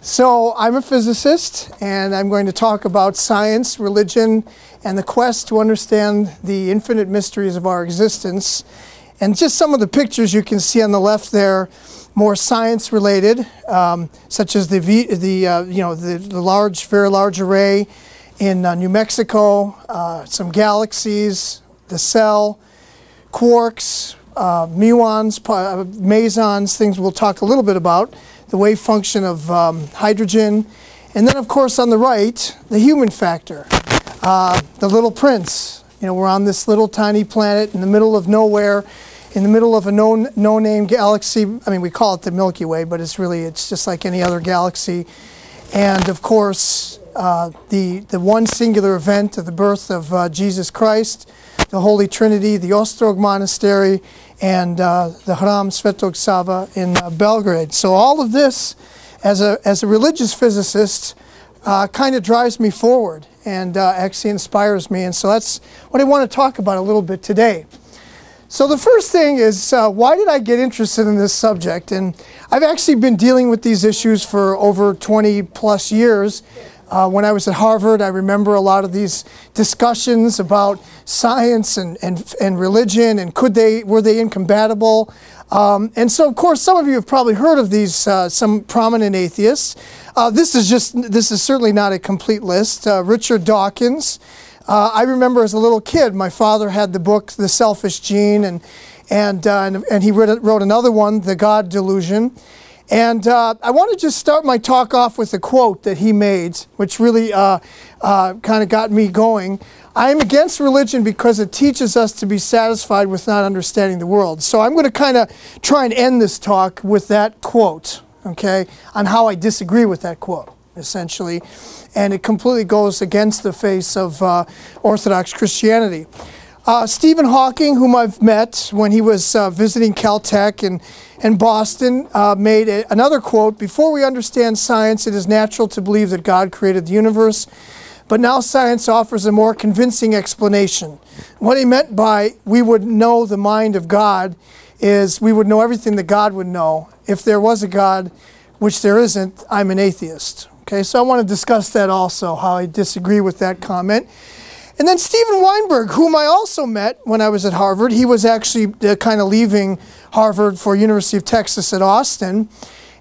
So I'm a physicist, and I'm going to talk about science, religion, and the quest to understand the infinite mysteries of our existence. And just some of the pictures you can see on the left there, more science-related, such as the very large array in New Mexico, some galaxies, the cell, quarks, muons, mesons, things we'll talk a little bit about, the wave function of hydrogen, and then of course on the right, the human factor, the little prince. You know, we're on this little tiny planet in the middle of nowhere, in the middle of a no-name galaxy. I mean, we call it the Milky Way, but it's just like any other galaxy. And of course, the one singular event of the birth of Jesus Christ, the Holy Trinity, the Ostrog Monastery, and the Hram Svetog Sava in Belgrade. So all of this, as a religious physicist, kind of drives me forward and actually inspires me. And so that's what I want to talk about a little bit today. So the first thing is, why did I get interested in this subject? And I've actually been dealing with these issues for over 20 plus years. When I was at Harvard, I remember a lot of these discussions about science and religion, and were they incompatible? And so, of course, some of you have probably heard of these, some prominent atheists. This is certainly not a complete list. Richard Dawkins. I remember as a little kid, my father had the book The Selfish Gene, and he wrote another one, The God Delusion. And I want to just start my talk off with a quote that he made, which really kind of got me going. I am against religion because it teaches us to be satisfied with not understanding the world. So I'm going to kind of try and end this talk with that quote, okay, on how I disagree with that quote, essentially. And it completely goes against the face of Orthodox Christianity. Stephen Hawking, whom I've met when he was visiting Caltech in Boston, made another quote: "Before we understand science, it is natural to believe that God created the universe, but now science offers a more convincing explanation." What he meant by we would know the mind of God is we would know everything that God would know. If there was a God, which there isn't, I'm an atheist. Okay, so I want to discuss that also, how I disagree with that comment. And then Steven Weinberg, whom I also met when I was at Harvard. He was actually kind of leaving Harvard for University of Texas at Austin.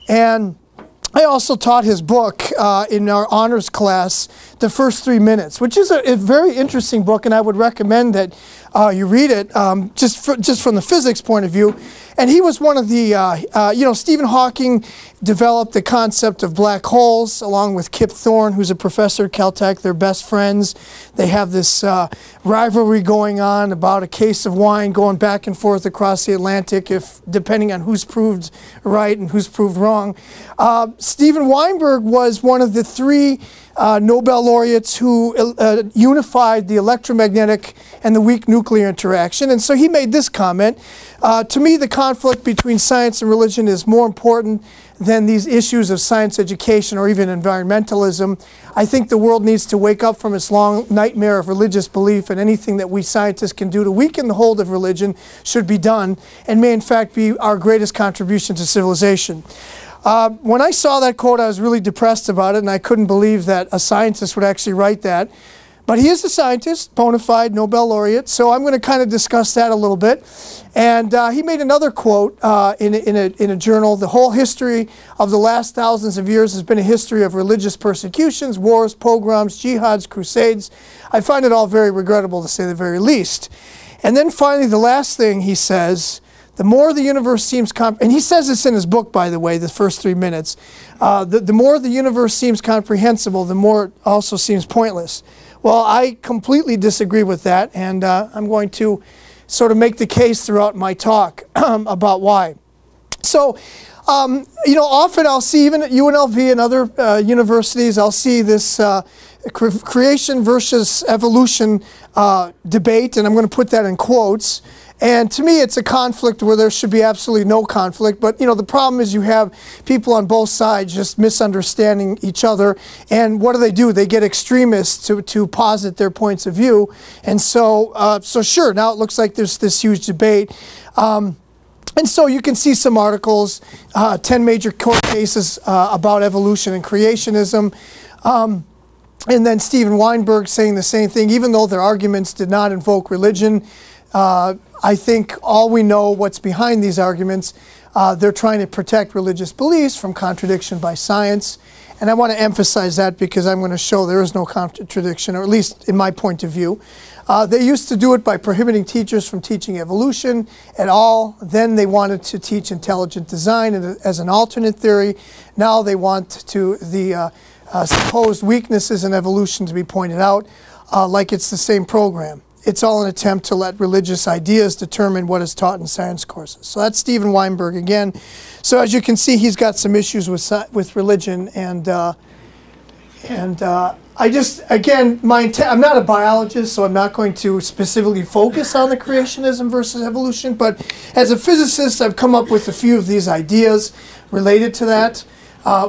And I also taught his book in our honors class, The First 3 Minutes, which is a very interesting book, and I would recommend that you read it just from the physics point of view. And he was one of the, Stephen Hawking developed the concept of black holes along with Kip Thorne, who's a professor at Caltech. They're best friends. They have this rivalry going on about a case of wine going back and forth across the Atlantic, depending on who's proved right and who's proved wrong. Steven Weinberg was one of the 3 Nobel laureates who unified the electromagnetic and the weak nuclear interaction. And so he made this comment: to me, the conflict between science and religion is more important than these issues of science education or even environmentalism. I think the world needs to wake up from its long nightmare of religious belief, and anything that we scientists can do to weaken the hold of religion should be done, and may in fact be our greatest contribution to civilization. When I saw that quote, I was really depressed about it, and I couldn't believe that a scientist would actually write that. But he is a scientist, bona fide Nobel laureate, so I'm going to kind of discuss that a little bit. And he made another quote in a journal: "The whole history of the last thousands of years has been a history of religious persecutions, wars, pogroms, jihads, crusades. I find it all very regrettable, to say the very least." And then finally, the last thing he says: "The more the universe seems and he says this in his book, by the way, The First 3 Minutes, the more the universe seems comprehensible, the more it also seems pointless." Well, I completely disagree with that, and I'm going to sort of make the case throughout my talk about why. So, often I'll see, even at UNLV and other universities, I'll see this creation versus evolution debate, and I'm going to put that in quotes. And to me, it's a conflict where there should be absolutely no conflict. But, the problem is you have people on both sides just misunderstanding each other. And what do? They get extremists to posit their points of view. And so sure, now it looks like there's this huge debate. And so you can see some articles, 10 major court cases about evolution and creationism. And then Steven Weinberg saying the same thing, even though their arguments did not invoke religion. I think all we know what's behind these arguments, they're trying to protect religious beliefs from contradiction by science. And I want to emphasize that because I'm going to show there is no contradiction, or at least in my point of view. They used to do it by prohibiting teachers from teaching evolution at all. Then they wanted to teach intelligent design as an alternate theory. Now they want the supposed weaknesses in evolution to be pointed out, like it's the same program. It's all an attempt to let religious ideas determine what is taught in science courses. So that's Steven Weinberg again. So as you can see, he's got some issues with religion, and I just, again, I'm not a biologist, so I'm not going to specifically focus on the creationism versus evolution, but as a physicist, I've come up with a few of these ideas related to that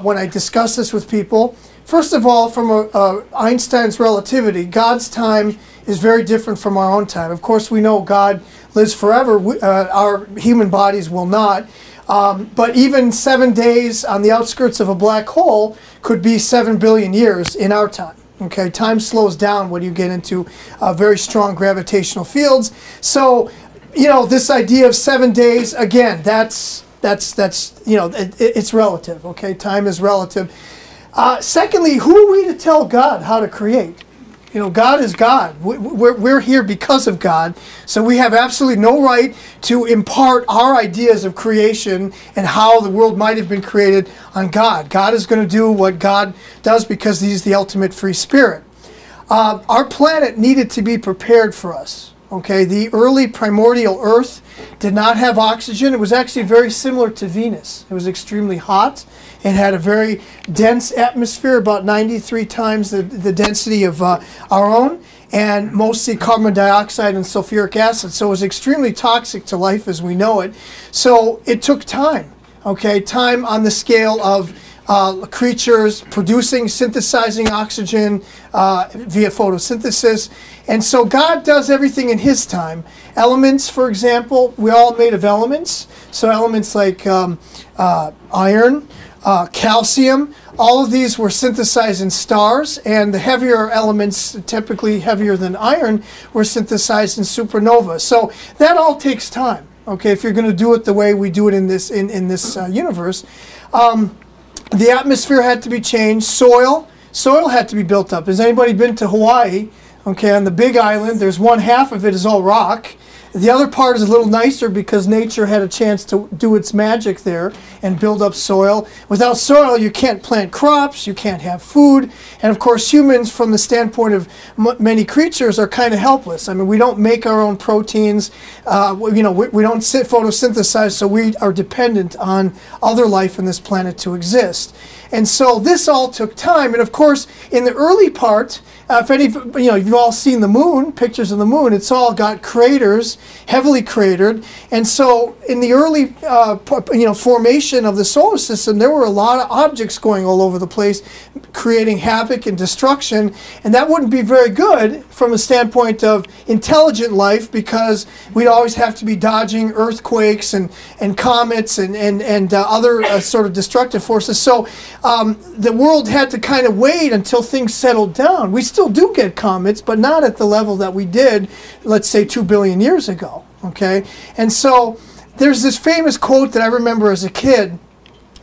when I discuss this with people. First of all, from Einstein's relativity, God's time is very different from our own time. Of course, we know God lives forever. Our human bodies will not. But even 7 days on the outskirts of a black hole could be 7 billion years in our time. Okay, time slows down when you get into very strong gravitational fields. So, you know, this idea of 7 days, again, that's you know, it's relative. Okay, time is relative. Secondly, who are we to tell God how to create? You know, God is God. We're here because of God. So we have absolutely no right to impart our ideas of creation and how the world might have been created on God. God is going to do what God does because He's the ultimate free spirit. Our planet needed to be prepared for us. Okay, the early primordial Earth did not have oxygen. It was actually very similar to Venus. It was extremely hot. It had a very dense atmosphere, about 93 times the density of our own, and mostly carbon dioxide and sulfuric acid. So it was extremely toxic to life as we know it. So it took time, okay, time on the scale of creatures producing, synthesizing oxygen via photosynthesis. And so God does everything in His time. Elements, for example, we're all made of elements. So elements like iron, calcium, all of these were synthesized in stars, and the heavier elements, typically heavier than iron, were synthesized in supernovae. So that all takes time, okay, if you're going to do it the way we do it in this universe. The atmosphere had to be changed. Soil had to be built up. Has anybody been to Hawaii? Okay, on the Big Island, there's one half of it is all rock. The other part is a little nicer because nature had a chance to do its magic there and build up soil. Without soil, you can't plant crops, you can't have food, and of course humans, from the standpoint of many creatures, are kind of helpless. I mean, we don't make our own proteins, you know, we don't photosynthesize, so we are dependent on other life on this planet to exist. And so this all took time, and of course, in the early part, you've all seen the moon, pictures of the moon, it's all got craters, heavily cratered, and so in the early formation of the solar system, there were a lot of objects going all over the place, creating havoc and destruction, and that wouldn't be very good from a standpoint of intelligent life, because we'd always have to be dodging earthquakes and comets and other sort of destructive forces. So the world had to kind of wait until things settled down. We still do get comets, but not at the level that we did, let's say, 2 billion years ago. Okay, and so there's this famous quote that I remember as a kid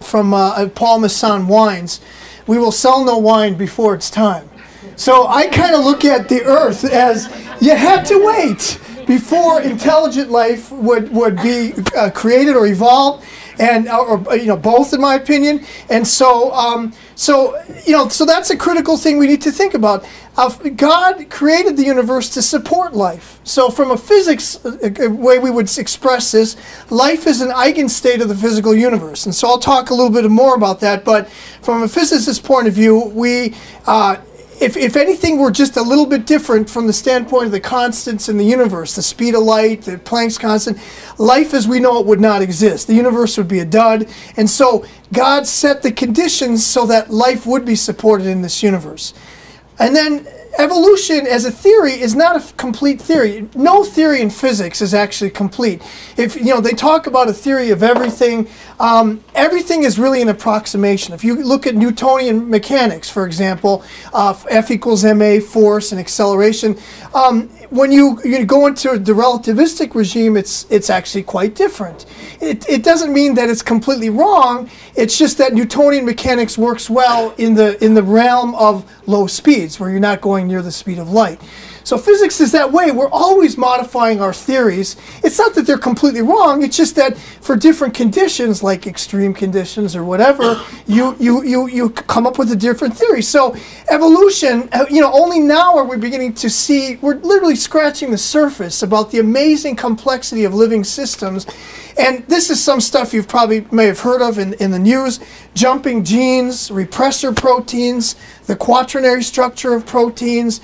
from Paul Masson Wines: "We will sell no wine before it's time." So I kind of look at the Earth as you had to wait before intelligent life would be created or evolved, and both, in my opinion. And so so that's a critical thing we need to think about. God created the universe to support life. So from a physics way we would express this, life is an eigenstate of the physical universe. And so I'll talk a little bit more about that. But from a physicist's point of view, we if anything were just a little bit different from the standpoint of the constants in the universe, the speed of light, the Planck's constant, life as we know it would not exist. The universe would be a dud. And so God set the conditions so that life would be supported in this universe. And then evolution as a theory is not a complete theory. No theory in physics is actually complete. If they talk about a theory of everything, everything is really an approximation. If you look at Newtonian mechanics, for example, F equals ma, force and acceleration, when you go into the relativistic regime, it's actually quite different. It doesn't mean that it's completely wrong. It's just that Newtonian mechanics works well in the realm of low speeds, where you're not going near the speed of light. So physics is that way. We're always modifying our theories. It's not that they're completely wrong. It's just that for different conditions, like extreme conditions or whatever, you come up with a different theory. So evolution, only now are we beginning to see, we're literally scratching the surface about the amazing complexity of living systems. And this is some stuff you may have heard of in the news: jumping genes, repressor proteins, the quaternary structure of proteins,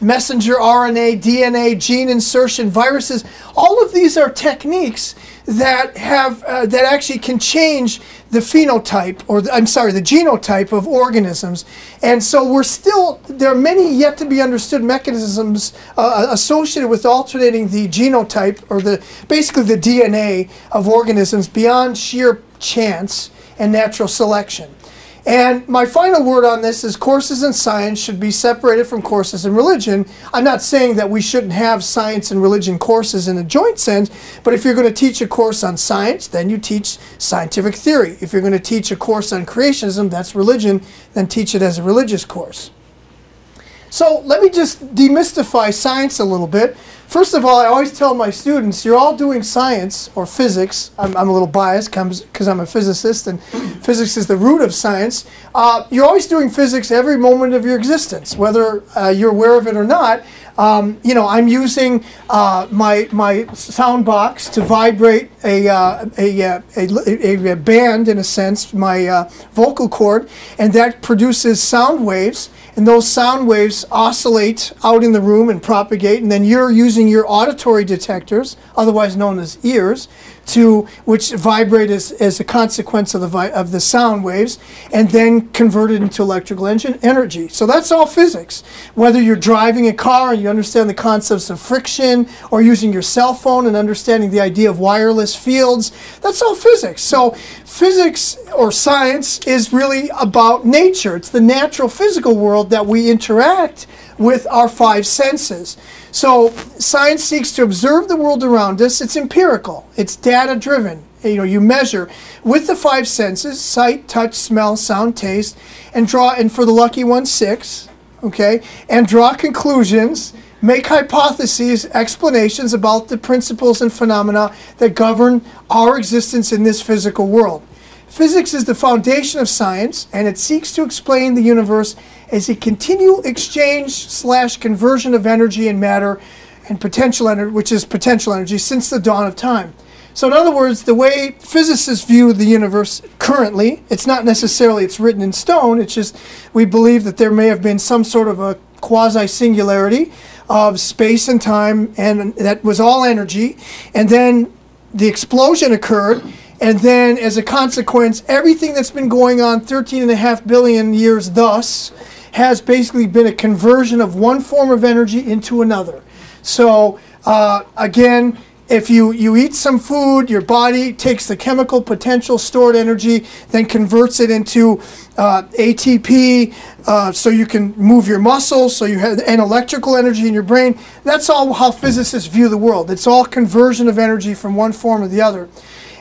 messenger RNA, DNA, gene insertion, viruses. All of these are techniques that that actually can change the phenotype, or the genotype of organisms. And so there are many yet to be understood mechanisms associated with alternating the genotype, or basically the DNA of organisms, beyond sheer chance and natural selection. And my final word on this is courses in science should be separated from courses in religion. I'm not saying that we shouldn't have science and religion courses in a joint sense, but if you're going to teach a course on science, then you teach scientific theory. If you're going to teach a course on creationism, that's religion, then teach it as a religious course. So let me just demystify science a little bit. First of all, I always tell my students, you're all doing science or physics. I'm a little biased because I'm a physicist, and physics is the root of science. You're always doing physics every moment of your existence, whether you're aware of it or not. I'm using my sound box to vibrate a band, in a sense, my vocal cord, and that produces sound waves. And those sound waves oscillate out in the room and propagate, and then you're using your auditory detectors, otherwise known as ears, which vibrate as a consequence of the sound waves, and then convert it into electrical energy. So that's all physics. Whether you're driving a car and you understand the concepts of friction, or using your cell phone and understanding the idea of wireless fields, that's all physics. So physics, or science, is really about nature. It's the natural physical world that we interact with our five senses. So science seeks to observe the world around us. It's empirical. It's data-driven. You measure with the five senses: sight, touch, smell, sound, taste, and for the lucky ones, 6, okay? And draw conclusions, make hypotheses, explanations about the principles and phenomena that govern our existence in this physical world. Physics is the foundation of science, and it seeks to explain the universe as a continual exchange/conversion of energy and matter, and potential energy, which is potential energy, since the dawn of time. So in other words, the way physicists view the universe currently, it's not necessarily it's written in stone, it's just we believe that there may have been some sort of a quasi-singularity of space and time, and that was all energy, and then the explosion occurred. And then, as a consequence, everything that's been going on 13.5 billion years thus has basically been a conversion of one form of energy into another. So, again, if you eat some food, your body takes the chemical potential stored energy, then converts it into ATP, so you can move your muscles, so you have an electrical energy in your brain. That's all how physicists view the world. It's all conversion of energy from one form to the other.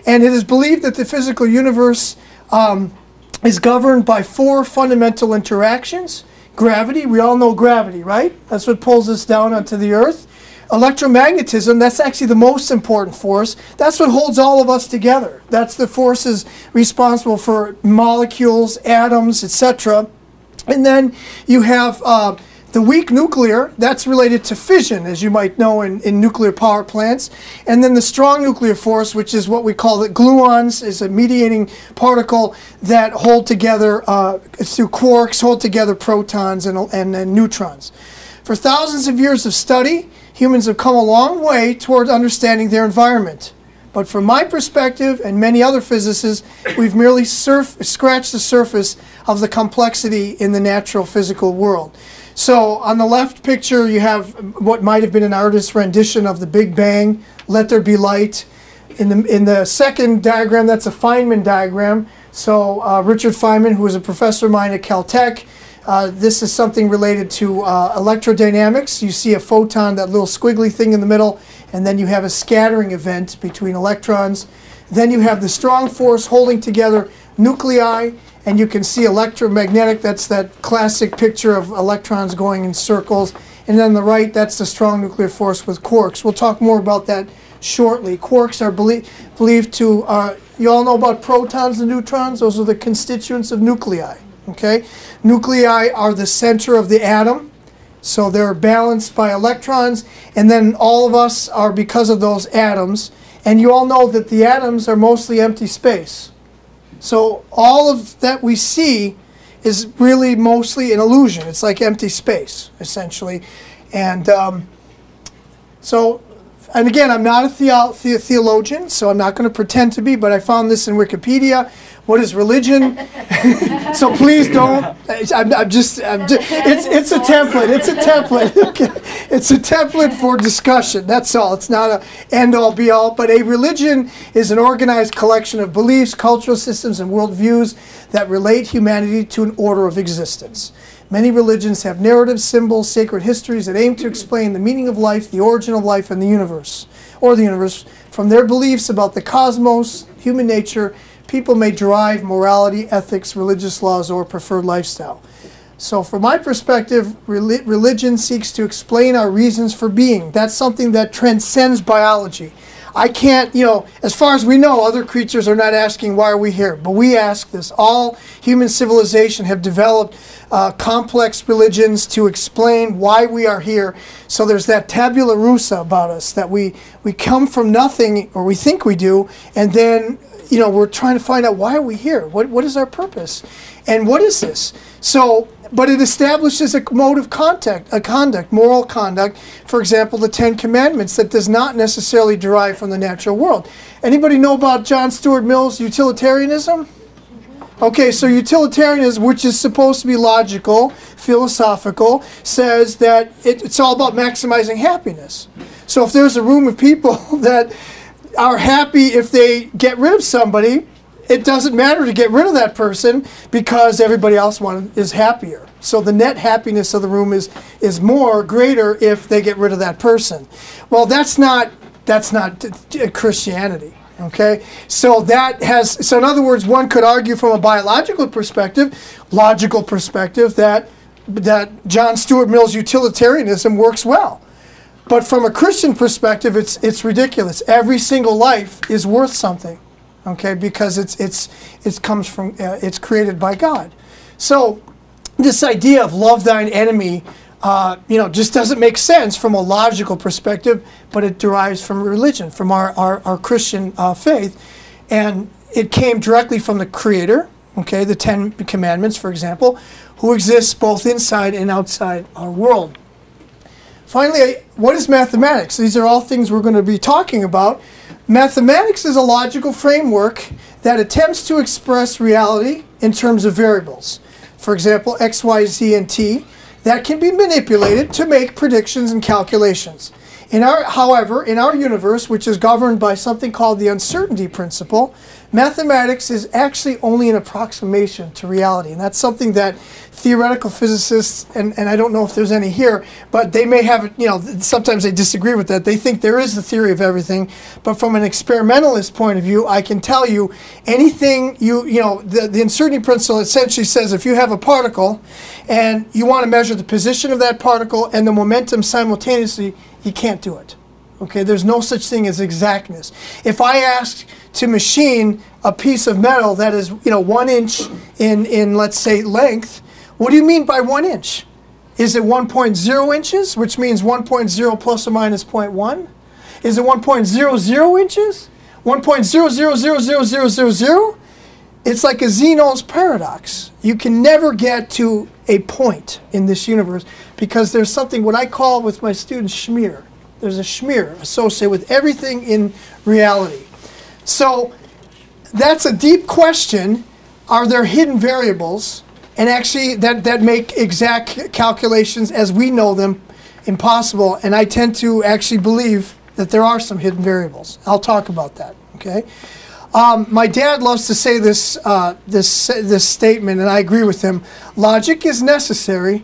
And it is believed that the physical universe is governed by 4 fundamental interactions. Gravity, we all know gravity, right? That's what pulls us down onto the earth. Electromagnetism, that's actually the most important force. That's what holds all of us together. That's the forces responsible for molecules, atoms, etc. And then you have the weak nuclear, that's related to fission, as you might know in nuclear power plants. And then the strong nuclear force, which is what we call the gluons, is a mediating particle that hold together, through quarks, hold together protons and neutrons. For thousands of years of study, humans have come a long way toward understanding their environment. But from my perspective and many other physicists, we've merely scratched the surface of the complexity in the natural physical world. So on the left picture, you have what might have been an artist's rendition of the Big Bang, let there be light. In the second diagram, that's a Feynman diagram. So Richard Feynman, who was a professor of mine at Caltech, this is something related to electrodynamics. You see a photon, that little squiggly thing in the middle, and then you have a scattering event between electrons. Then you have the strong force holding together nuclei, and you can see electromagnetic. That's that classic picture of electrons going in circles. And then on the right, that's the strong nuclear force with quarks. We'll talk more about that shortly. Quarks are believed to, you all know about protons and neutrons? Those are the constituents of nuclei. Okay? Nuclei are the center of the atom, so they're balanced by electrons, and then all of us are because of those atoms. And you all know that the atoms are mostly empty space. So all of that we see is really mostly an illusion. It's like empty space, essentially. And and again, I'm not a theologian, so I'm not going to pretend to be, but I found this in Wikipedia. What is religion? So please don't. It's a template. It's a template. Okay. It's a template for discussion. That's all. It's not an end-all, be-all. But a religion is an organized collection of beliefs, cultural systems, and worldviews that relate humanity to an order of existence. Many religions have narratives, symbols, sacred histories that aim to explain the meaning of life, the origin of life, and the universe, from their beliefs about the cosmos, human nature. People may derive morality, ethics, religious laws, or preferred lifestyle. So from my perspective, religion seeks to explain our reasons for being. That's something that transcends biology. I can't, as far as we know, other creatures are not asking why are we here, but we ask this. All human civilization have developed complex religions to explain why we are here. So there's that tabula rasa about us, that we come from nothing, or we think we do, and then we're trying to find out why are we here? What is our purpose? And what is this? So, but it establishes a mode of conduct, moral conduct. For example, the Ten Commandments, that does not necessarily derive from the natural world. Anybody know about John Stuart Mill's utilitarianism? Okay, so utilitarianism, which is supposed to be logical, philosophical, says that it's all about maximizing happiness. So if there's a room of people that are happy if they get rid of somebody, it doesn't matter to get rid of that person because everybody else is happier. So the net happiness of the room is greater if they get rid of that person. Well, that's not Christianity. Okay, so so in other words, one could argue from a biological perspective, logical perspective, that John Stuart Mill's utilitarianism works well. But from a Christian perspective, it's ridiculous. Every single life is worth something, okay? Because it's created by God. So this idea of love thine enemy, just doesn't make sense from a logical perspective, but it derives from religion, from our Christian faith, and it came directly from the Creator, okay? The Ten Commandments, for example, who exists both inside and outside our world. Finally, what is mathematics? These are all things we're going to be talking about. Mathematics is a logical framework that attempts to express reality in terms of variables. For example, x, y, z, and t, that can be manipulated to make predictions and calculations. However, in our universe, which is governed by something called the uncertainty principle, mathematics is actually only an approximation to reality. And that's something that theoretical physicists, and I don't know if there's any here, but they may have, sometimes they disagree with that. They think there is the theory of everything. But from an experimentalist point of view, I can tell you anything, the uncertainty principle essentially says if you have a particle and you want to measure the position of that particle and the momentum simultaneously, you can't do it. Okay, there's no such thing as exactness. If I ask to machine a piece of metal that is, 1 inch in let's say length, what do you mean by 1 inch? Is it 1.0 inches, which means 1.0 plus or minus 0.1? Is it 1.00 inches? 1.000000? It's like a Zeno's paradox. You can never get to a point in this universe because there's something, what I call with my students, schmear. There's a schmear associated with everything in reality. So that's a deep question. Are there hidden variables? And actually that make exact calculations as we know them impossible. And I tend to actually believe that there are some hidden variables. I'll talk about that, okay? My dad loves to say this statement, and I agree with him. Logic is necessary,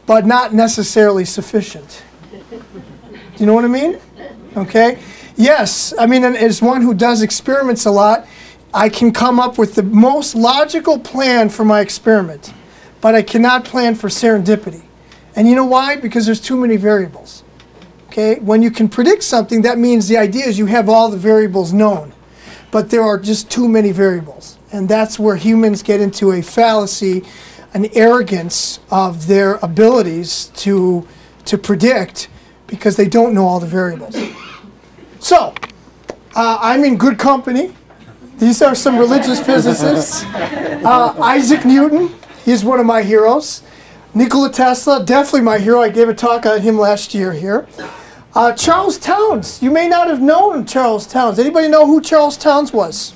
but not necessarily sufficient. Do you know what I mean? Okay? Yes, I mean, and as one who does experiments a lot, I can come up with the most logical plan for my experiment, but I cannot plan for serendipity. And you know why? Because there's too many variables. Okay? When you can predict something, that means the idea is you have all the variables known. But there are just too many variables. And that's where humans get into a fallacy, an arrogance of their abilities to predict because they don't know all the variables. So, I'm in good company. These are some religious physicists. Isaac Newton, he's one of my heroes. Nikola Tesla, definitely my hero. I gave a talk on him last year here. Charles Towns. You may not have known Charles Towns. Anybody know who Charles Towns was?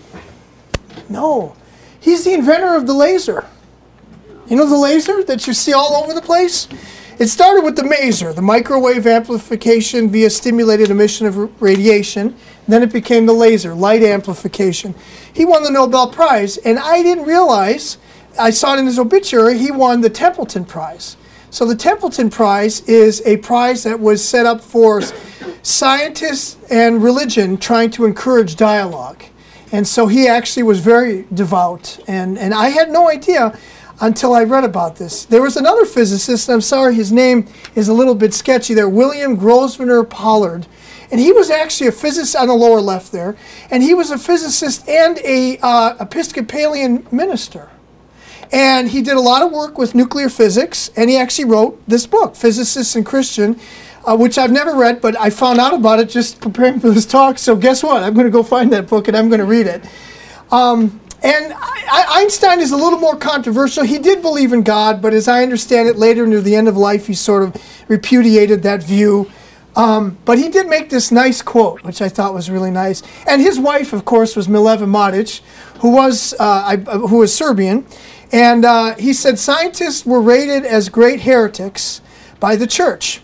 No. He's the inventor of the laser. You know the laser that you see all over the place? It started with the maser, the microwave amplification via stimulated emission of radiation. Then it became the laser, light amplification. He won the Nobel Prize, and I didn't realize, I saw it in his obituary, he won the Templeton Prize. So the Templeton Prize is a prize that was set up for scientists and religion trying to encourage dialogue. And so he actually was very devout, and I had no idea until I read about this. There was another physicist, I'm sorry, his name is a little bit sketchy there, William Grosvenor Pollard. And he was actually a physicist on the lower left there, and he was a physicist and a Episcopalian minister. And he did a lot of work with nuclear physics, and he actually wrote this book, Physicist and Christian, which I've never read, but I found out about it just preparing for this talk. So guess what? I'm going to go find that book, and I'm going to read it. And Einstein is a little more controversial. He did believe in God, but as I understand it, later near the end of life, he sort of repudiated that view. But he did make this nice quote, which I thought was really nice. And his wife, of course, was Mileva Madic, who was Serbian. And he said, scientists were rated as great heretics by the church.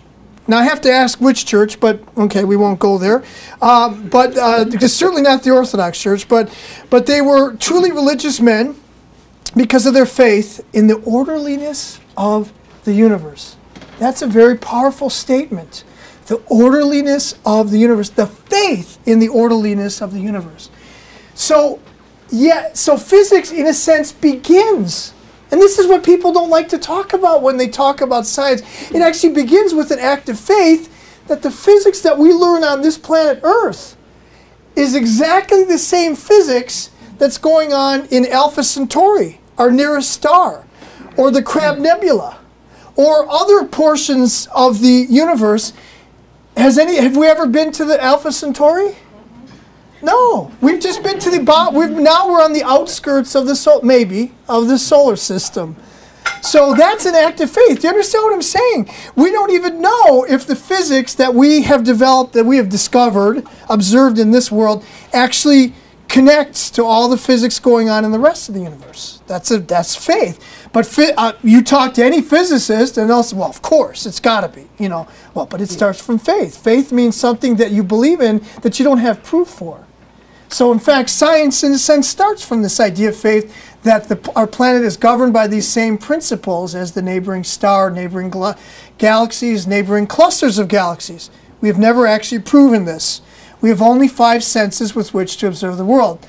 Now, I have to ask which church, but okay, we won't go there. It's certainly not the Orthodox Church, but they were truly religious men because of their faith in the orderliness of the universe. That's a very powerful statement. The orderliness of the universe, the faith in the orderliness of the universe. So physics, in a sense, begins. And this is what people don't like to talk about when they talk about science. It actually begins with an act of faith that the physics that we learn on this planet Earth is exactly the same physics that's going on in Alpha Centauri, our nearest star, or the Crab Nebula, or other portions of the universe. Have we ever been to the Alpha Centauri? No, we've just been to the bottom. Now we're on the outskirts of the solar system. So that's an act of faith. Do you understand what I'm saying? We don't even know if the physics that we have developed, that we have discovered, observed in this world, actually connects to all the physics going on in the rest of the universe. That's faith. But you talk to any physicist, and they'll say, well, of course, it's got to be. Well, but it starts from faith. Faith means something that you believe in that you don't have proof for. So, in fact, science, in a sense, starts from this idea of faith that our planet is governed by these same principles as the neighboring star, neighboring galaxies, neighboring clusters of galaxies. We have never actually proven this. We have only 5 senses with which to observe the world.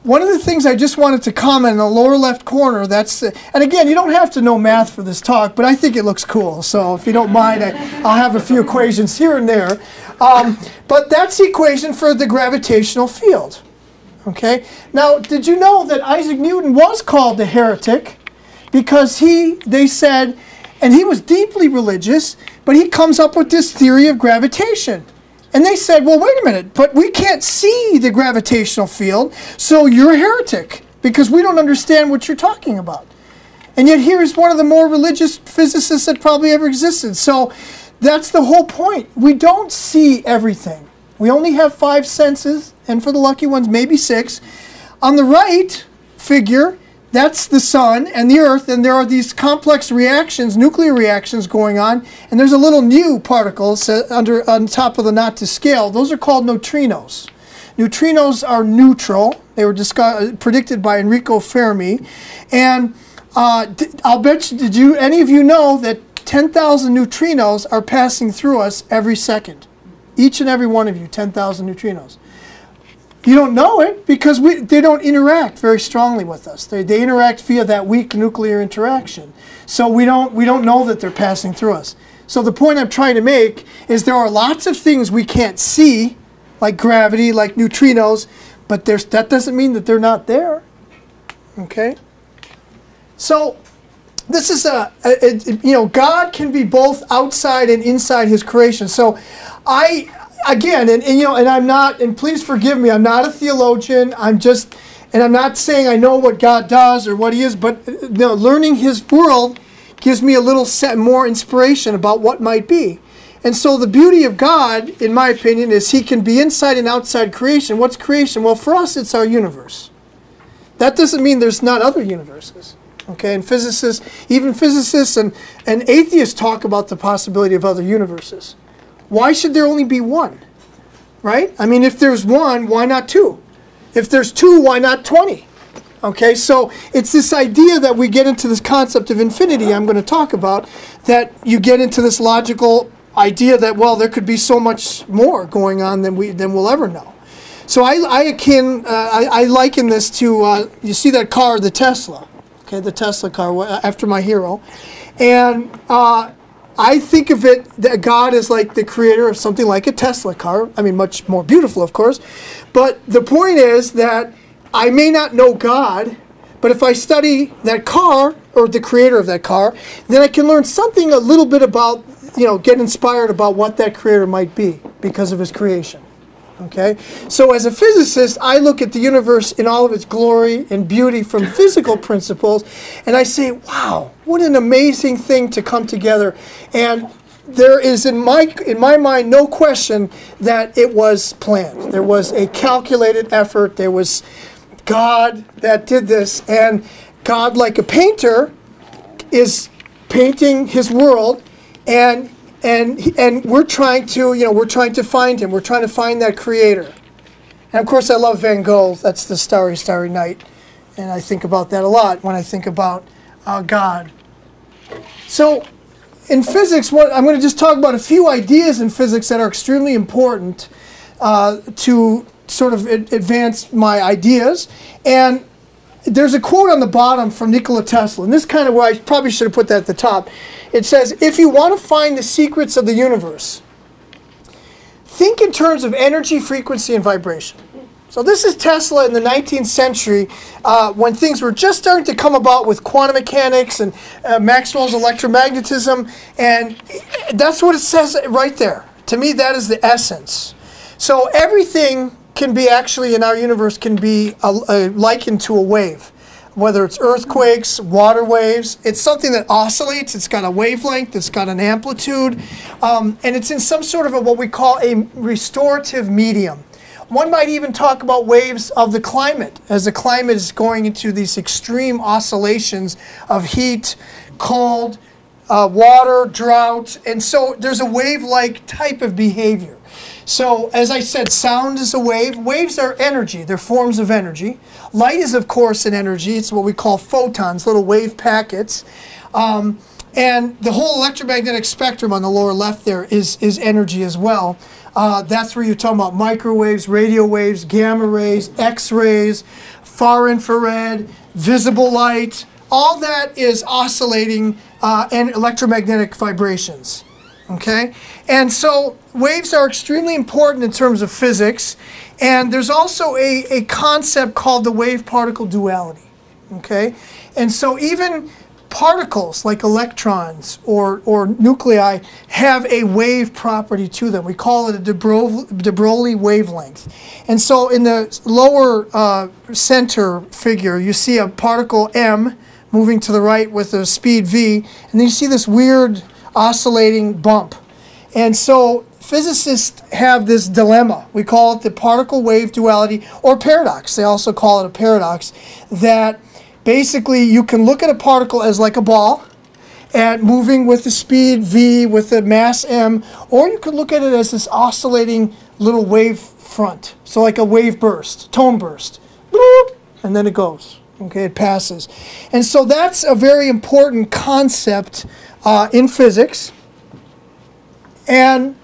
One of the things I just wanted to comment in the lower left corner, and again, you don't have to know math for this talk, but I think it looks cool. So if you don't mind, I'll have a few equations here and there. But that's the equation for the gravitational field. Okay? Now, did you know that Isaac Newton was called a heretic because they said, and he was deeply religious, but he comes up with this theory of gravitation. And they said, well, wait a minute, but we can't see the gravitational field, so you're a heretic because we don't understand what you're talking about. And yet here is one of the more religious physicists that probably ever existed. So that's the whole point. We don't see everything. We only have 5 senses, and for the lucky ones, maybe 6. On the right figure, that's the sun and the earth, and there are these complex reactions, nuclear reactions going on, and there's a little new particle on top of the not to scale. Those are called neutrinos. Neutrinos are neutral. They were predicted by Enrico Fermi, and I'll bet you, did any of you know that 10,000 neutrinos are passing through us every second? Each and every one of you, 10,000 neutrinos. You don't know it because they don't interact very strongly with us. They interact via that weak nuclear interaction. So we don't know that they're passing through us. So the point I'm trying to make is there are lots of things we can't see, like gravity, like neutrinos, but that doesn't mean that they're not there. Okay? So this is God can be both outside and inside his creation. So again, and I'm not, and please forgive me, I'm not a theologian. I'm not saying I know what God does or what he is, but learning his world gives me a little more inspiration about what might be. And so the beauty of God, in my opinion, is he can be inside and outside creation. What's creation? Well, for us, it's our universe. That doesn't mean there's not other universes. Okay, and even physicists and atheists talk about the possibility of other universes. Why should there only be one? Right? I mean, if there's one, why not 2? If there's 2, why not 20? Okay, so it's this idea that we get into this concept of infinity I'm going to talk about, that you get into this logical idea that, well, there could be so much more going on than we'll ever know. So I liken this to, you see that car, the Tesla. Okay, the Tesla car, after my hero. And I think of it, that God is like the creator of something like a Tesla car. I mean, much more beautiful, of course. But the point is that I may not know God, but if I study that car, or the creator of that car, then I can learn something a little bit about, get inspired about what that creator might be because of his creation. Okay, so as a physicist, I look at the universe in all of its glory and beauty from physical principles, and I say, wow, what an amazing thing to come together. And there is, in my mind, no question that it was planned. There was a calculated effort. There was God that did this, and God, like a painter, is painting his world, and we're trying to find him. We're trying to find that creator. And of course, I love Van Gogh. That's the Starry, Starry Night. And I think about that a lot when I think about God. So in physics, I'm going to just talk about a few ideas in physics that are extremely important to sort of advance my ideas. And there's a quote on the bottom from Nikola Tesla, and this kind of where I probably should have put that at the top. It says, if you want to find the secrets of the universe, think in terms of energy, frequency, and vibration. So this is Tesla in the 19th century when things were just starting to come about with quantum mechanics and Maxwell's electromagnetism, and that's what it says right there. To me, that is the essence. So everything can be actually in our universe can be likened to a wave, whether it's earthquakes, water waves. It's something that oscillates. It's got a wavelength. It's got an amplitude, and it's in some sort of what we call a restorative medium. One might even talk about waves of the climate, as the climate is going into these extreme oscillations of heat, cold, water, drought, and so there's a wave-like type of behavior. So, as I said, sound is a wave. Waves are energy. They're forms of energy. Light is, of course, an energy. It's what we call photons, little wave packets. And the whole electromagnetic spectrum on the lower left there is energy as well. That's where you're talking about microwaves, radio waves, gamma rays, X-rays, far infrared, visible light. All that is oscillating and electromagnetic vibrations. Okay? And so waves are extremely important in terms of physics, and there's also a concept called the wave-particle duality. Okay? And so even particles like electrons or nuclei have a wave property to them. We call it a de Broglie wavelength. And so in the lower center figure, you see a particle M moving to the right with a speed v, and then you see this weird oscillating bump. And so physicists have this dilemma. We call it the particle-wave duality or paradox. They also call it a paradox, that basically you can look at a particle as like a ball and moving with the speed v with the mass m, or you could look at it as this oscillating little wave front. So like a wave burst, tone burst, boop, and then it goes. Okay, it passes. And so that's a very important concept in physics. And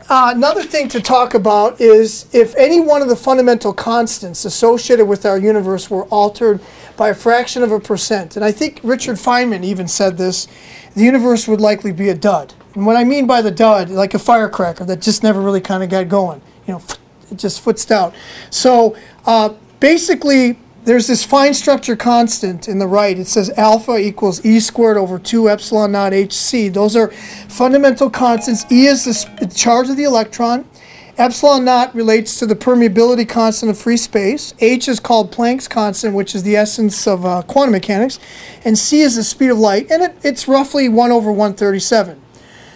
another thing to talk about is if any one of the fundamental constants associated with our universe were altered by a fraction of a percent, and I think Richard Feynman even said this, the universe would likely be a dud. And what I mean by the dud, like a firecracker that just never really kind of got going. You know, it just foots out. So basically, there's this fine structure constant in the right. It says alpha equals e squared over 2 epsilon naught hc. Those are fundamental constants. E is the charge of the electron. Epsilon naught relates to the permeability constant of free space. H is called Planck's constant, which is the essence of quantum mechanics. And c is the speed of light. And it's roughly 1 over 137.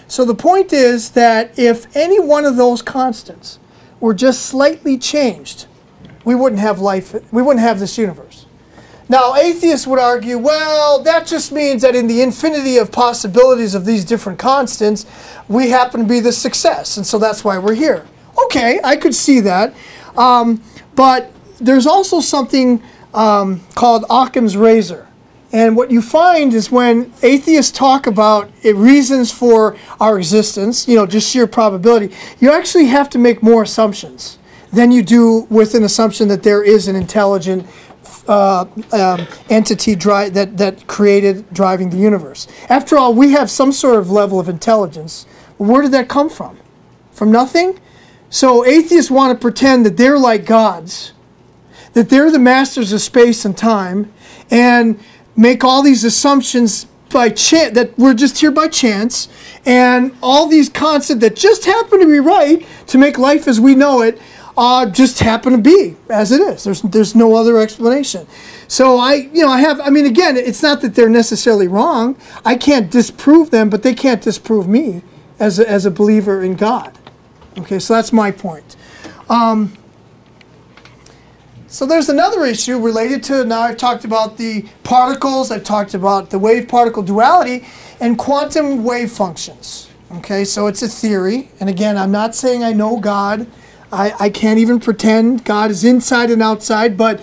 So the point is that if any one of those constants were just slightly changed, we wouldn't have life, we wouldn't have this universe. Now, atheists would argue, well, that just means that in the infinity of possibilities of these different constants, we happen to be the success, and so that's why we're here. Okay, I could see that. But there's also something called Occam's razor. And what you find is when atheists talk about reasons for our existence, you know, just sheer probability, you actually have to make more assumptions than you do with an assumption that there is an intelligent entity that created driving the universe. After all, we have some sort of level of intelligence. Where did that come from? From nothing? So atheists want to pretend that they're like gods, that they're the masters of space and time, and make all these assumptions by chance, that we're just here by chance, and all these concepts that just happen to be right to make life as we know it just happen to be as it is. There's no other explanation. So I mean, again, it's not that they're necessarily wrong. I can't disprove them, but they can't disprove me as a believer in God. Okay, so that's my point. So there's another issue related to, now I've talked about the particles, I've talked about the wave-particle duality, and quantum wave functions. Okay, so it's a theory, and again, I'm not saying I know God. I can't even pretend God is inside and outside, but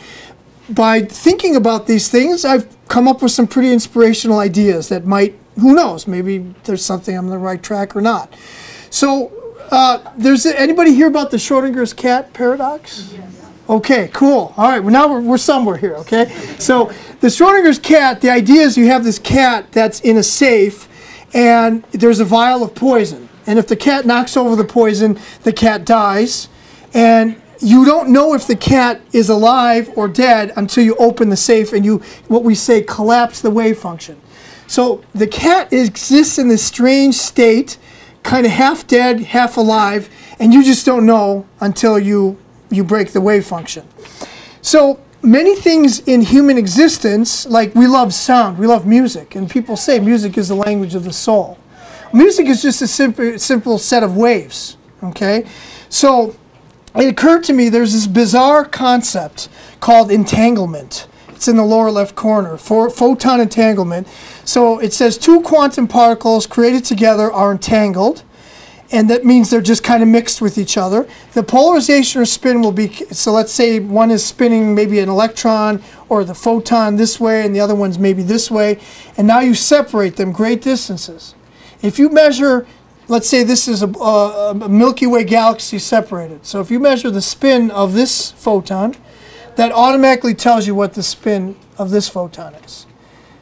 by thinking about these things, I've come up with some pretty inspirational ideas that might, who knows, maybe there's something I'm on the right track or not. So, anybody hear about the Schrodinger's cat paradox? Yes. Okay, cool. All right, well, now we're somewhere here, okay? So the Schrodinger's cat, the idea is you have this cat that's in a safe, and there's a vial of poison. And if the cat knocks over the poison, the cat dies. And you don't know if the cat is alive or dead until you open the safe and you, what we say, collapse the wave function. So the cat exists in this strange state, kind of half dead, half alive, and you just don't know until you break the wave function. So many things in human existence, like we love sound, we love music, and people say music is the language of the soul. Music is just a simple set of waves, okay? So it occurred to me there's this bizarre concept called entanglement. It's in the lower left corner, for photon entanglement. So it says two quantum particles created together are entangled, and that means they're just kind of mixed with each other. The polarization or spin will be, so let's say one is spinning maybe an electron or the photon this way and the other one's maybe this way, and now you separate them great distances. If you measure, let's say this is a Milky Way galaxy separated. So if you measure the spin of this photon, that automatically tells you what the spin of this photon is.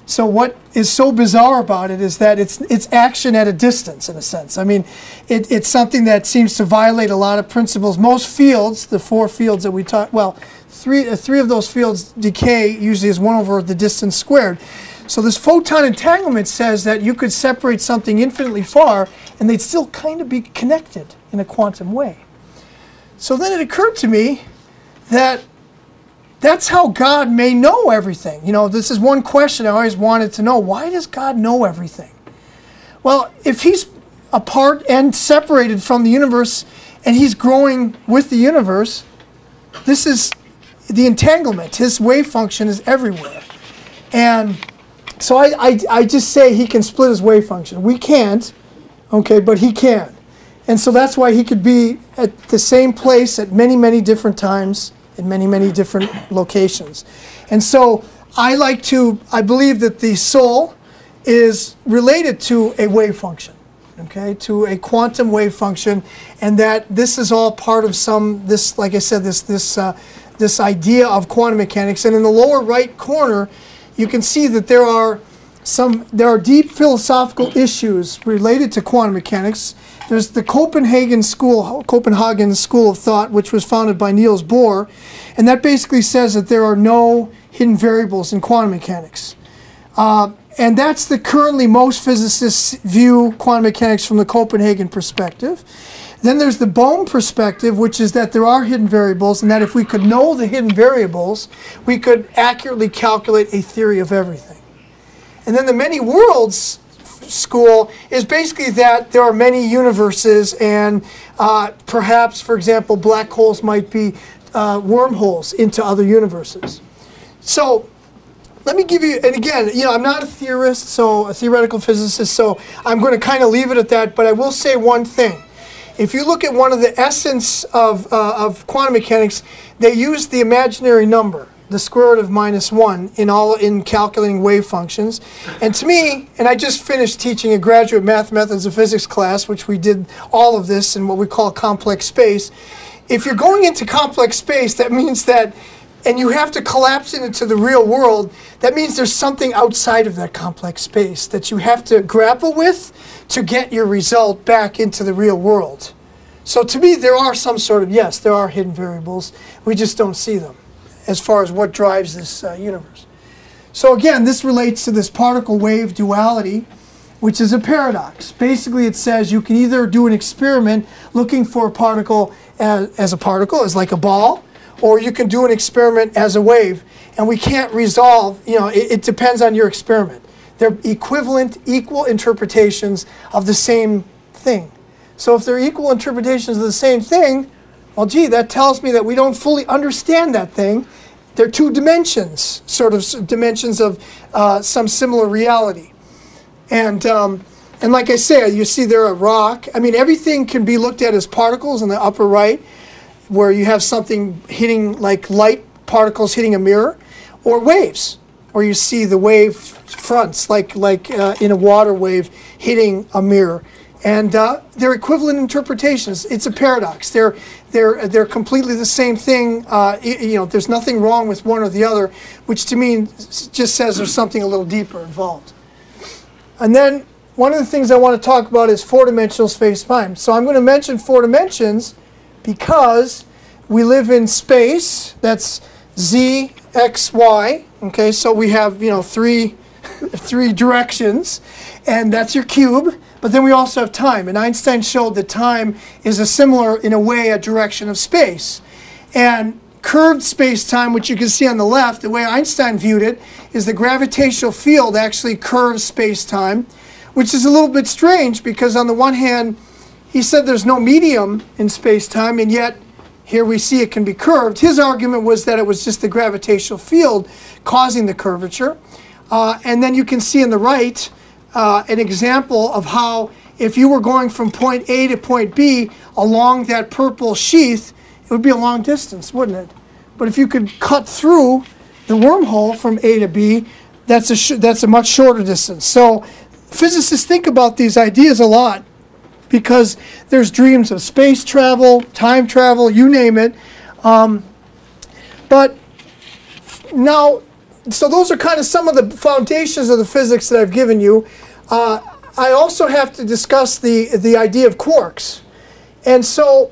So what is so bizarre about it is that it's action at a distance, in a sense. I mean, it's something that seems to violate a lot of principles. Most fields, the four fields that we talk, well, three of those fields decay usually is 1 over the distance squared. So this photon entanglement says that you could separate something infinitely far and they'd still kind of be connected in a quantum way. So then it occurred to me that that's how God may know everything. You know, this is one question I always wanted to know. Why does God know everything? Well, if he's apart and separated from the universe, and he's growing with the universe. This is the entanglement. His wave function is everywhere. And so I just say he can split his wave function. We can't, okay, but he can. And so that's why he could be at the same place at many, many different times in many, many different locations. And so I believe that the soul is related to a wave function, okay, to a quantum wave function, and that this is all part of like I said, this idea of quantum mechanics. And in the lower right corner, you can see that there are deep philosophical issues related to quantum mechanics. There's the Copenhagen School of Thought, which was founded by Niels Bohr, and that basically says that there are no hidden variables in quantum mechanics. And that's currently most physicists view quantum mechanics from the Copenhagen perspective. Then there's the Bohm perspective, which is that there are hidden variables, and that if we could know the hidden variables, we could accurately calculate a theory of everything. And then the many worlds school is basically that there are many universes, and perhaps, for example, black holes might be wormholes into other universes. So let me give you, and again, I'm not a theorist, so a theoretical physicist, so I'm going to kind of leave it at that, but I will say one thing. If you look at one of the essence of quantum mechanics, they use the imaginary number, the square root of -1, in calculating wave functions. And to me, and I just finished teaching a graduate math methods of physics class, which we did all of this in what we call complex space. If you're going into complex space, that means that, and you have to collapse it into the real world, that means there's something outside of that complex space that you have to grapple with to get your result back into the real world. So to me, there are some sort of, yes, there are hidden variables. We just don't see them as far as what drives this universe. So again, this relates to this particle-wave duality, which is a paradox. Basically, it says you can either do an experiment looking for a particle as a particle, as like a ball, or you can do an experiment as a wave. And we can't resolve, it depends on your experiment. They're equal interpretations of the same thing. So if they're equal interpretations of the same thing, well, gee, that tells me that we don't fully understand that thing. They're two dimensions, sort of dimensions of some similar reality. And like I say, you see there a rock. I mean, everything can be looked at as particles in the upper right, where you have something hitting, like light particles hitting a mirror, or waves, where you see the wave fronts, like in a water wave hitting a mirror. And they're equivalent interpretations. It's a paradox. They're completely the same thing. There's nothing wrong with one or the other, which to me just says there's something a little deeper involved. And then one of the things I want to talk about is four-dimensional space-time. So I'm going to mention 4 dimensions because we live in space. That's z, x, y. Okay, so we have three directions, and that's your cube. But then we also have time, and Einstein showed that time is in a way, a direction of space. And curved space-time, which you can see on the left, the way Einstein viewed it, is the gravitational field actually curves space-time, which is a little bit strange because on the one hand, he said there's no medium in space-time, and yet here we see it can be curved. His argument was that it was just the gravitational field causing the curvature. And then you can see on the right an example of how if you were going from point A to point B along that purple sheath, it would be a long distance, wouldn't it? But if you could cut through the wormhole from A to B, that's a much shorter distance. So physicists think about these ideas a lot because there's dreams of space travel, time travel, you name it. But now, so those are kind of some of the foundations of the physics that I've given you. I also have to discuss the idea of quarks. And so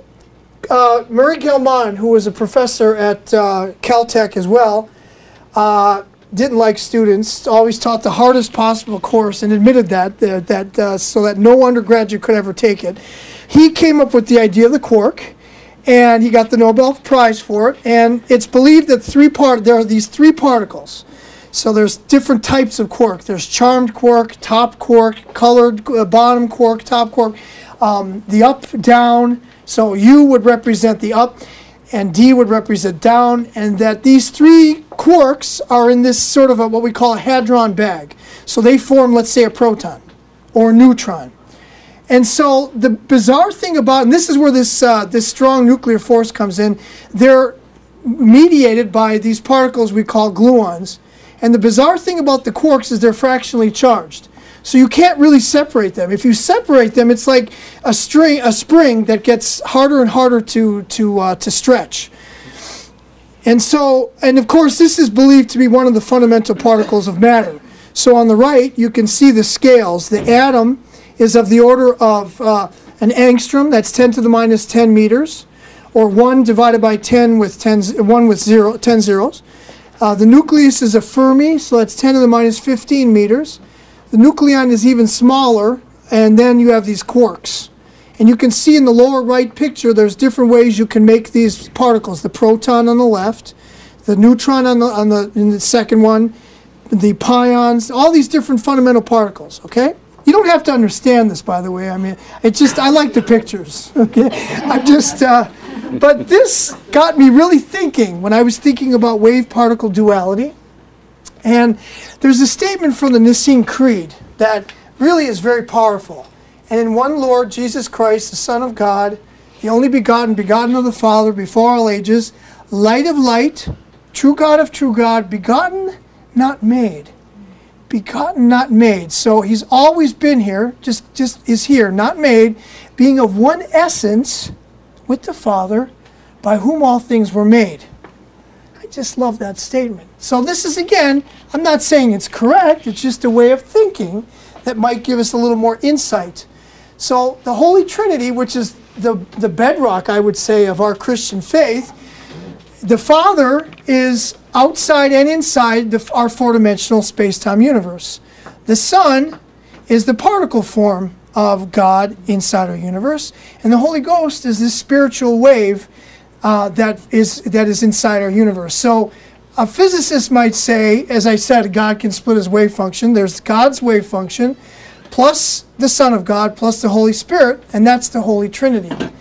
Murray Gell-Mann, who was a professor at Caltech as well, didn't like students, always taught the hardest possible course, and admitted that so that no undergraduate could ever take it. He came up with the idea of the quark, and he got the Nobel Prize for it. And it's believed that there are these 3 particles. So there's different types of quark. There's charmed quark, top quark, colored bottom quark, top quark, the up, down. So U would represent the up, and D would represent down, and that these three quarks are in this sort of what we call a hadron bag. So they form, let's say, a proton or a neutron. And so the bizarre thing about, and this is where this strong nuclear force comes in, they're mediated by these particles we call gluons. And the bizarre thing about the quarks is they're fractionally charged. So you can't really separate them. If you separate them, it's like a spring that gets harder and harder to stretch. And so, and of course, this is believed to be one of the fundamental particles of matter. So on the right, you can see the scales. The atom is of the order of an angstrom, that's 10 to the minus 10 meters, or 1 divided by 10 with 10 zeros. The nucleus is a Fermi, so that's 10 to the minus 15 meters. The nucleon is even smaller, and then you have these quarks. And you can see in the lower right picture, there's different ways you can make these particles. The proton on the left, the neutron in the second one, the pions, all these different fundamental particles, okay? You don't have to understand this, by the way. I mean, I like the pictures, okay? But this got me really thinking when I was thinking about wave-particle duality. And there's a statement from the Nicene Creed that really is very powerful. And in one Lord Jesus Christ, the Son of God, the only begotten, begotten of the Father, before all ages, light of light, true God of true God, begotten, not made. Begotten, not made. So he's always been here, just is here, not made, being of one essence with the Father, by whom all things were made. I just love that statement. So this is, again, I'm not saying it's correct, it's just a way of thinking that might give us a little more insight. So the Holy Trinity, which is the bedrock, I would say, of our Christian faith, the Father is outside and inside our four-dimensional space-time universe. The Son is the particle form of God inside our universe, and the Holy Ghost is this spiritual wave that is inside our universe. So a physicist might say, as I said, God can split his wave function. There's God's wave function, plus the Son of God, plus the Holy Spirit, and that's the Holy Trinity.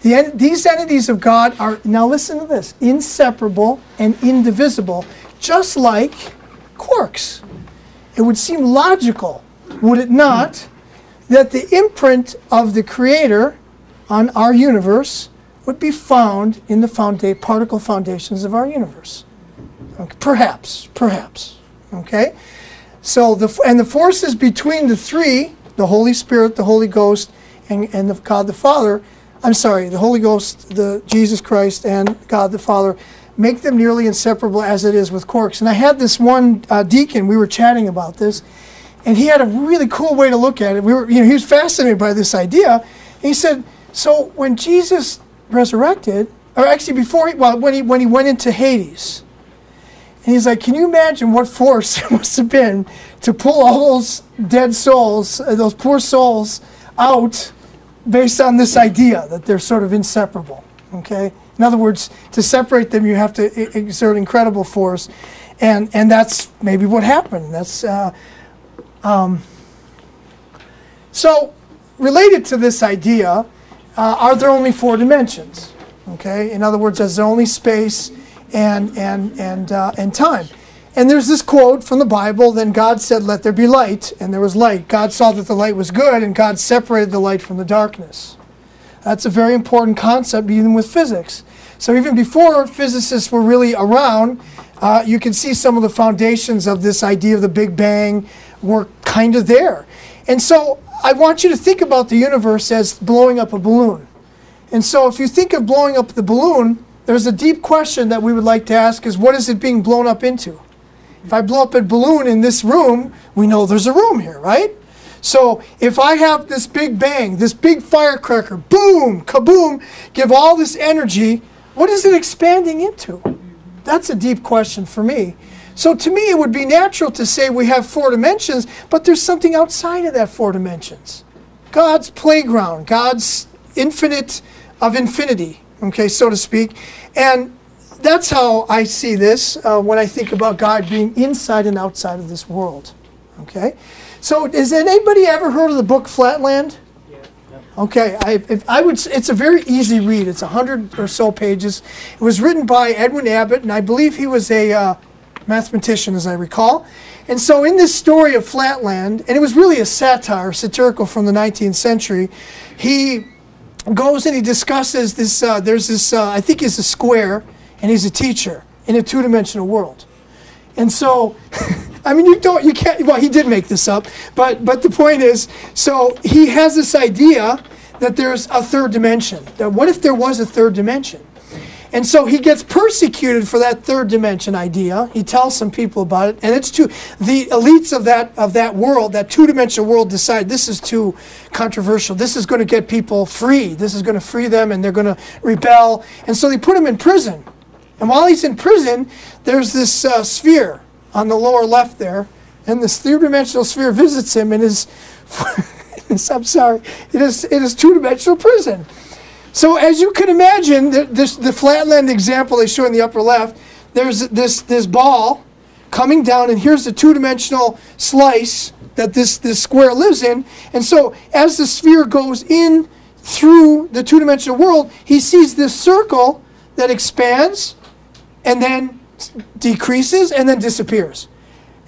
These entities of God are, now listen to this, inseparable and indivisible, just like quarks. It would seem logical, would it not, that the imprint of the Creator on our universe would be found in the particle foundations of our universe. Okay, perhaps, okay? So, the forces between the three, the Holy Spirit, the Holy Ghost, and God the Father, the Holy Ghost, the Jesus Christ, and God the Father, make them nearly inseparable as it is with quarks. And I had this one deacon, we were chatting about this, and he had a really cool way to look at it. He was fascinated by this idea. And he said, so when Jesus resurrected, or actually when he went into Hades, and he's like, can you imagine what force it must have been to pull all those dead souls, those poor souls, out based on this idea that they're sort of inseparable, okay? In other words, to separate them, you have to exert incredible force, and that's maybe what happened. That's so related to this idea, are there only 4 dimensions? Okay, in other words, there's only space and time. And there's this quote from the Bible, then God said, let there be light, and there was light. God saw that the light was good, and God separated the light from the darkness. That's a very important concept, even with physics. So even before physicists were really around, you can see some of the foundations of this idea of the Big Bang were kind of there. And so I want you to think about the universe as blowing up a balloon. And so if you think of blowing up the balloon, there's a deep question that we would like to ask is, what is it being blown up into? If I blow up a balloon in this room, we know there's a room here, right? So if I have this big bang, this big firecracker, boom, kaboom, give all this energy, what is it expanding into? That's a deep question for me. So to me, it would be natural to say we have 4 dimensions, but there's something outside of that 4 dimensions. God's playground, God's infinite of infinity, okay, so to speak. And that's how I see this when I think about God being inside and outside of this world. Okay? So has anybody ever heard of the book Flatland? Okay, it's a very easy read. It's 100 or so pages. It was written by Edwin Abbott, and I believe he was a mathematician, as I recall. And so in this story of Flatland, and it was really a satirical from the 19th century, he goes and he discusses this, there's this, I think he's a square, and he's a teacher in a two-dimensional world. And so, I mean, you can't, well, he did make this up, but the point is, so he has this idea that there's a third dimension. That what if there was a third dimension? And so he gets persecuted for that third dimension idea. He tells some people about it, and it's too, the elites of that world, that two-dimensional world, decide this is too controversial. This is going to get people free. This is going to free them, and they're going to rebel. And so they put him in prison. And while he's in prison, there's this sphere on the lower left there, and this third-dimensional sphere visits him in his, I'm sorry, in his two-dimensional prison. So as you can imagine, the Flatland example they show in the upper left, there's this ball coming down, and here's the two-dimensional slice that this square lives in. And so as the sphere goes in through the two-dimensional world, he sees this circle that expands and then decreases and then disappears.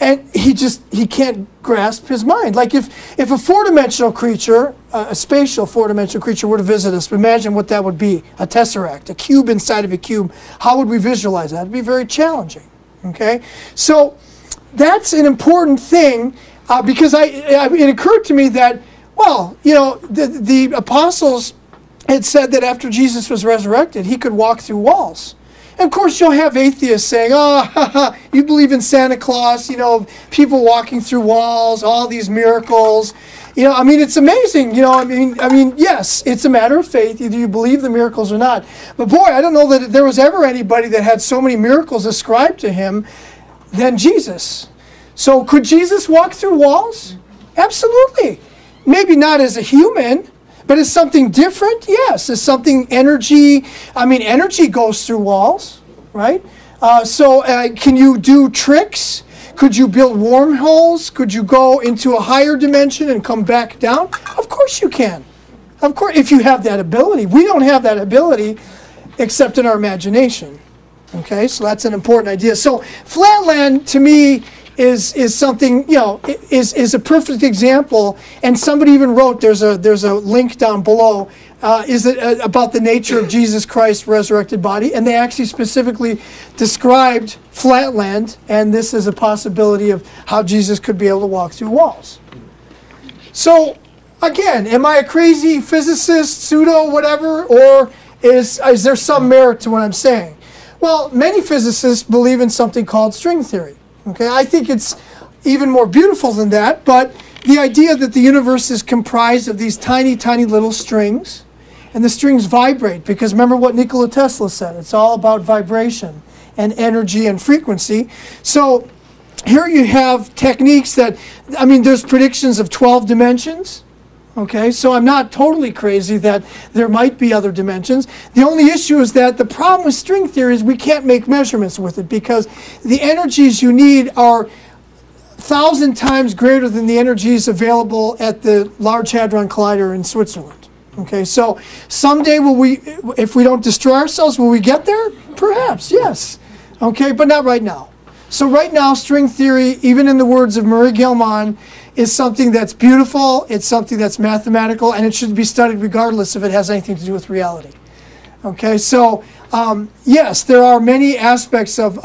And he can't grasp his mind. Like if a four-dimensional creature, a spatial four-dimensional creature were to visit us, imagine what that would be, a tesseract, a cube inside of a cube. How would we visualize that? It'd be very challenging, okay? So that's an important thing because it occurred to me that, well, you know, the apostles had said that after Jesus was resurrected, he could walk through walls. And of course, you'll have atheists saying, oh, you believe in Santa Claus, you know, people walking through walls, all these miracles. You know, I mean, it's amazing. You know, I mean, yes, it's a matter of faith. Either you believe the miracles or not. But boy, I don't know that there was ever anybody that had so many miracles ascribed to him than Jesus. So could Jesus walk through walls? Absolutely. Maybe not as a human. But is something different? Yes. Is something energy? I mean, energy goes through walls, right? Can you do tricks? Could you build wormholes? Could you go into a higher dimension and come back down? Of course you can. Of course, if you have that ability. We don't have that ability except in our imagination. Okay, so that's an important idea. So Flatland, to me, is something, you know, is a perfect example. And somebody even wrote, there's a link down below, about the nature of Jesus Christ's resurrected body, and they actually specifically described Flatland, and this is a possibility of how Jesus could be able to walk through walls. So again, am I a crazy physicist, pseudo whatever, or is there some merit to what I'm saying? Well, many physicists believe in something called string theory. Okay, I think it's even more beautiful than that, but the idea that the universe is comprised of these tiny, tiny little strings, and the strings vibrate, because remember what Nikola Tesla said, it's all about vibration and energy and frequency. So here you have techniques that, I mean, there's predictions of 12 dimensions. Okay, so I'm not totally crazy that there might be other dimensions. The only issue is that the problem with string theory is we can't make measurements with it because the energies you need are 1,000 times greater than the energies available at the Large Hadron Collider in Switzerland. Okay, so someday will we, if we don't destroy ourselves, will we get there? Perhaps, yes. Okay, but not right now. So right now, string theory, even in the words of Murray Gell-Mann, is something that's beautiful, it's something that's mathematical, and it should be studied regardless if it has anything to do with reality. Okay, so yes, there are many aspects of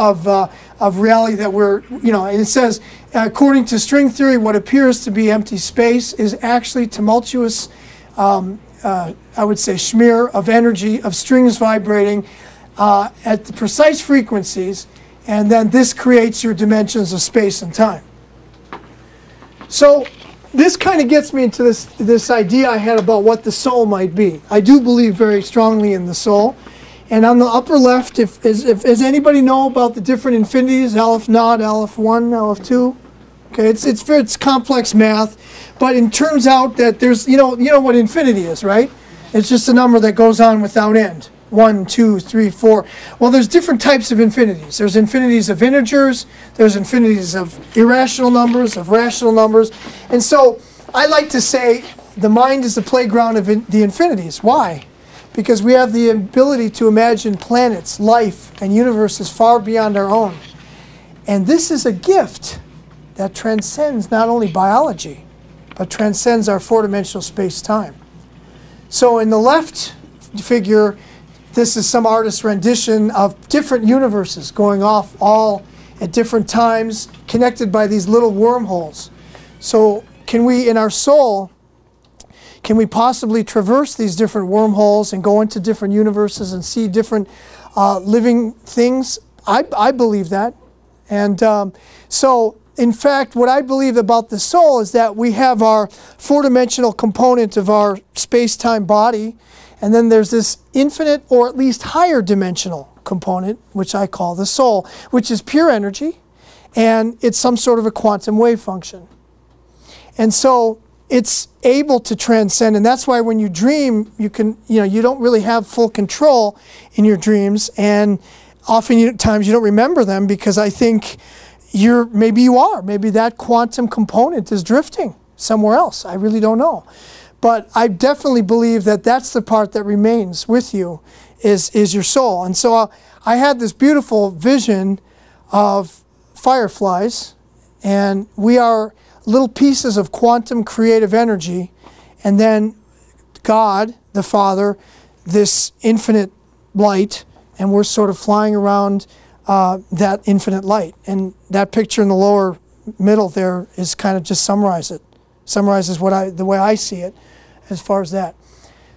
reality that we're, you know, and it says, according to string theory, what appears to be empty space is actually tumultuous, I would say, smear of energy, of strings vibrating at the precise frequencies, and then this creates your dimensions of space and time. So this kind of gets me into this idea I had about what the soul might be. I do believe very strongly in the soul. And on the upper left, does anybody know about the different infinities, Aleph Naught, Aleph 1, Aleph 2? Okay, it's complex math, but it turns out that there's, you know what infinity is, right? It's just a number that goes on without end, 1, 2, 3, 4. Well, there's different types of infinities. There's infinities of integers. There's infinities of irrational numbers, of rational numbers. And so I like to say the mind is the playground of the infinities. Why? Because we have the ability to imagine planets, life, and universes far beyond our own. And this is a gift that transcends not only biology, but transcends our four-dimensional space-time. So in the left figure, this is some artist's rendition of different universes going off all at different times, connected by these little wormholes. So can we, in our soul, can we possibly traverse these different wormholes and go into different universes and see different living things? I believe that. And so, in fact, what I believe about the soul is that we have our four-dimensional component of our space-time body, and then there's this infinite or at least higher dimensional component, which I call the soul, which is pure energy, and it's some sort of a quantum wave function. And so it's able to transcend, and that's why when you dream, you don't really have full control in your dreams, and oftentimes you don't remember them because I think maybe that quantum component is drifting somewhere else. I really don't know. But I definitely believe that that's the part that remains with you, is your soul. And so I had this beautiful vision of fireflies, and we are little pieces of quantum creative energy, and then God, the Father, this infinite light, and we're sort of flying around that infinite light. And that picture in the lower middle there is kind of just summarizes the way I see it as far as that.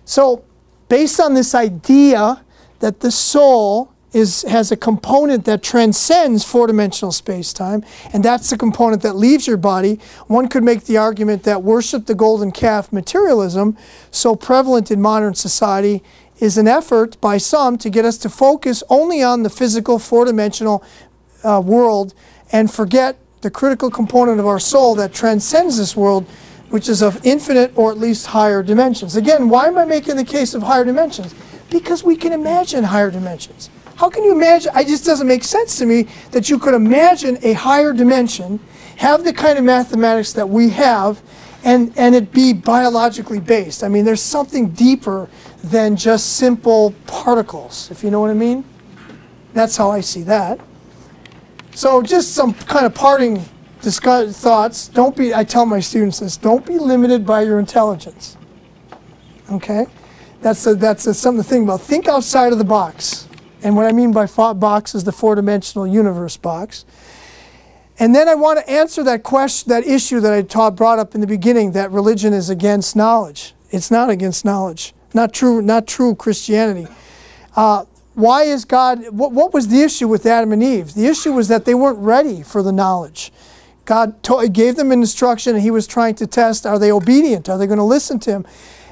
So based on this idea that the soul has a component that transcends four-dimensional space-time, and that's the component that leaves your body, one could make the argument that worship the golden calf materialism, so prevalent in modern society, is an effort by some to get us to focus only on the physical four-dimensional world and forget the critical component of our soul that transcends this world, which is of infinite or at least higher dimensions. Again, why am I making the case of higher dimensions? Because we can imagine higher dimensions. How can you imagine? It just doesn't make sense to me that you could imagine a higher dimension, have the kind of mathematics that we have, and it be biologically based. I mean, there's something deeper than just simple particles, if you know what I mean. That's how I see that. So just some kind of parting thoughts. I tell my students this, don't be limited by your intelligence. Okay? That's something to think about. Think outside of the box. And what I mean by box is the four-dimensional universe box. And then I want to answer that question, that issue that I brought up in the beginning, that religion is against knowledge. It's not against knowledge. Not true Christianity. Why is God, what was the issue with Adam and Eve? The issue was that they weren't ready for the knowledge. God gave them an instruction, and he was trying to test, are they obedient? Are they going to listen to him?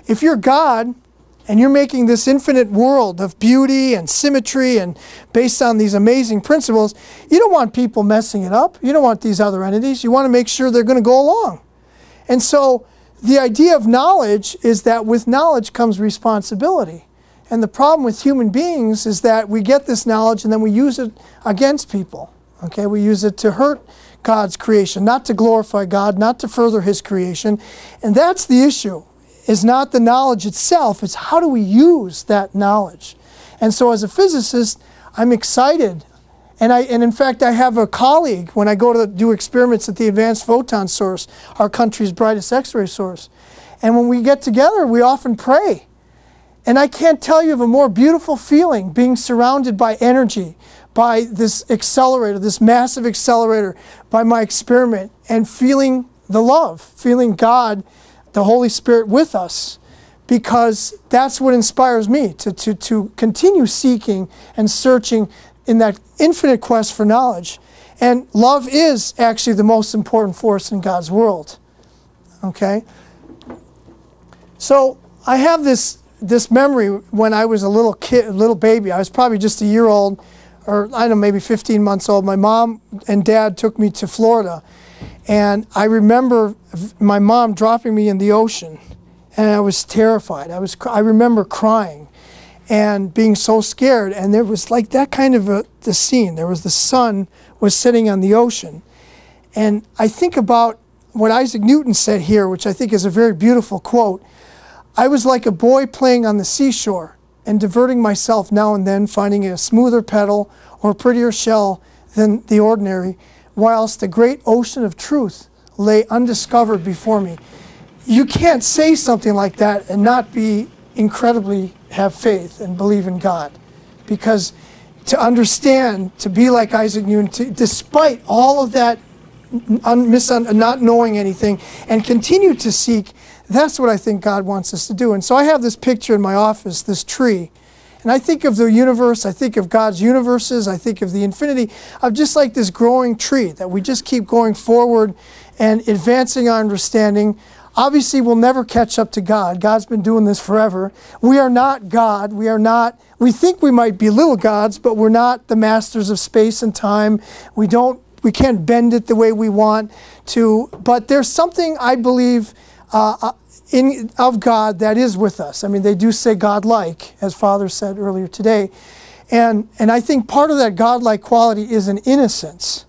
If you're God, and you're making this infinite world of beauty and symmetry and based on these amazing principles, you don't want people messing it up. You don't want these other entities. You want to make sure they're going to go along. And so the idea of knowledge is that with knowledge comes responsibility. And the problem with human beings is that we get this knowledge and then we use it against people. Okay, we use it to hurt God's creation, not to glorify God, not to further his creation. And that's the issue. Is not the knowledge itself, it's how do we use that knowledge. And so as a physicist, I'm excited. And in fact, I have a colleague, when I go to do experiments at the Advanced Photon Source, our country's brightest X-ray source. And when we get together, we often pray. And I can't tell you of a more beautiful feeling being surrounded by energy, by this accelerator, this massive accelerator, by my experiment, and feeling the love, feeling God, the Holy Spirit with us, because that's what inspires me to continue seeking and searching in that infinite quest for knowledge. And love is actually the most important force in God's world. Okay? So I have this memory when I was a little baby. I was probably just a year old, or I don't know, maybe 15 months old. My mom and dad took me to Florida. And I remember my mom dropping me in the ocean, and I was terrified. I remember crying. and being so scared. And there was like that kind of the scene. There was the sun was sitting on the ocean. And I think about what Isaac Newton said here, which I think is a very beautiful quote. I was like a boy playing on the seashore and diverting myself now and then, finding a smoother petal or prettier shell than the ordinary, whilst the great ocean of truth lay undiscovered before me. You can't say something like that and not be incredibly have faith and believe in God. Because to understand, to be like Isaac Newton, despite all of that not knowing anything, and continue to seek, that's what I think God wants us to do. And so I have this picture in my office, this tree. And I think of the universe, I think of God's universes, I think of the infinity of just like this growing tree, that we just keep going forward and advancing our understanding. Obviously, we'll never catch up to God. God's been doing this forever. We are not God. We think we might be little gods, but we're not the masters of space and time. We can't bend it the way we want to. But there's something, I believe, of God that is with us. I mean, they do say God-like, as Father said earlier today. And I think part of that God-like quality is an innocence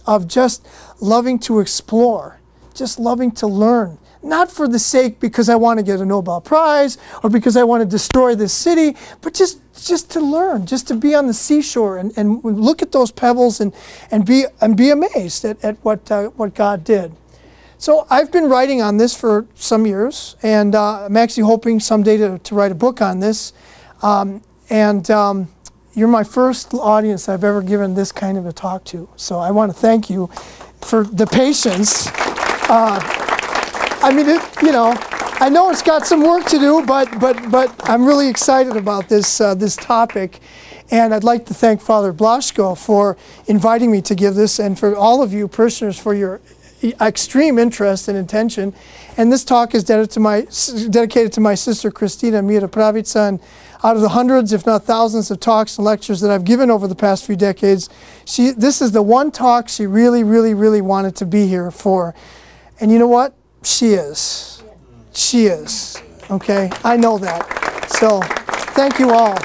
of just loving to explore, just loving to learn. Not for the sake because I want to get a Nobel Prize or because I want to destroy this city, but just to learn, just to be on the seashore and look at those pebbles and be amazed at what God did. So I've been writing on this for some years, and I'm actually hoping someday to write a book on this. You're my first audience I've ever given this kind of a talk to. So I want to thank you for the patience. I mean, I know it's got some work to do, but I'm really excited about this topic. And I'd like to thank Father Blaschko for inviting me to give this, and for all of you parishioners for your extreme interest and attention. And this talk is dedicated to my sister Christina Mira Pravica. And out of the hundreds, if not thousands, of talks and lectures that I've given over the past few decades, this is the one talk she really, really, really wanted to be here for. And you know what? She is. She is. Okay? I know that. So, thank you all.